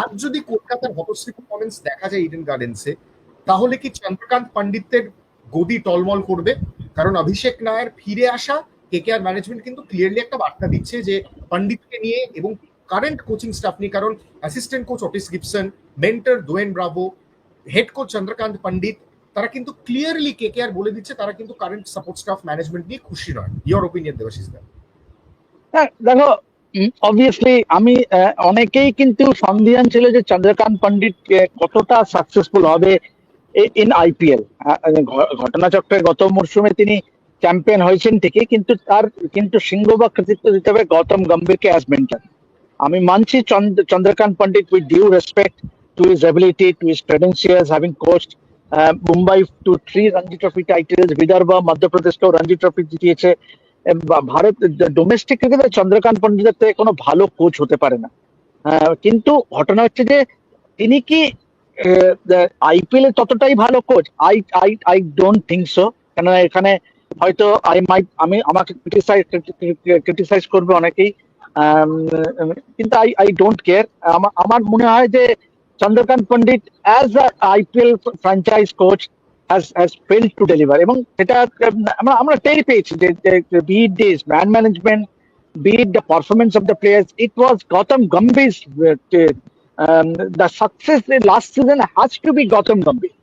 আজ যদি কলকাতার হতশ্রী পারফরমেন্স দেখা যায় ইডেন গার্ডেন্সে, তাহলে কি চন্দ্রকান্ত পণ্ডিতের গদি টলমল করবে? কারণ অভিষেক নায়ার ফিরে আসা কেকেআর ম্যানেজমেন্ট কিন্তু ক্লিয়ারলি একটা বার্তা দিচ্ছে যে পণ্ডিতকে নিয়ে এবং কারেন্ট কোচিং স্টাফ নিয়ে, কারণ assistant coach Otis Gibson, mentor Dwayne Bravo, head coach Chandrakant Pandit, তারা কিন্তু ক্লিয়ারলি কেকেআর বলে দিচ্ছে তারা কিন্তু কারেন্ট সাপোর্ট স্টাফ ম্যানেজমেন্ট নিয়ে খুশি নয়। ইয়োর ওপিনিয়ন দেবাশিস দা? হ্যাঁ দেখো, অবভিয়াসলি আমি অনেকেই কিন্তু সন্দিহান ছিল যে চন্দ্রকান্ত পণ্ডিত কতটা সাকসেসফুল হবে ইন আইপিএল। ঘটনাচক্রে গত মরশুমে তিনি চ্যাম্পিয়ন হয়েছেন ঠিকই, কিন্তু সিংহভাগ কৃতিত্ব দিতে হবে গৌতম গম্ভীরকে অ্যাজ মেন্টর। আমি মানছি Chandrakant Pandit, with due respect to his ability, to his credentials, having coached Mumbai to 3 Ranji trophy titles, Vidarbha মধ্যপ্রদেশকেও রঞ্জি ট্রফি জিতিয়েছে। ভারত ডোমেস্টিক ক্রিকেটে চন্দ্রকান্ত পণ্ডিতের থেকে কোনো ভালো কোচ হতে পারে না। কিন্তু ঘটনা হচ্ছে যে তিনি কি আইপিএল এ ততটাই ভালো coach? I I I don't think so. কেননা এখানে হয়তো আমাকে ক্রিটিসাইজ করবে অনেকেই, কিন্তু আই আই ডোন্ট কেয়ার। আমার মনে হয় যে Chandrakant Pandit as a IPL franchise coach has failed to deliver, এবং সেটা আমরা টের পেয়েছি যে be it this man management, be it the performance of the players, it was Gautam Gambhir's the success in last season has to be Gautam Gambhir.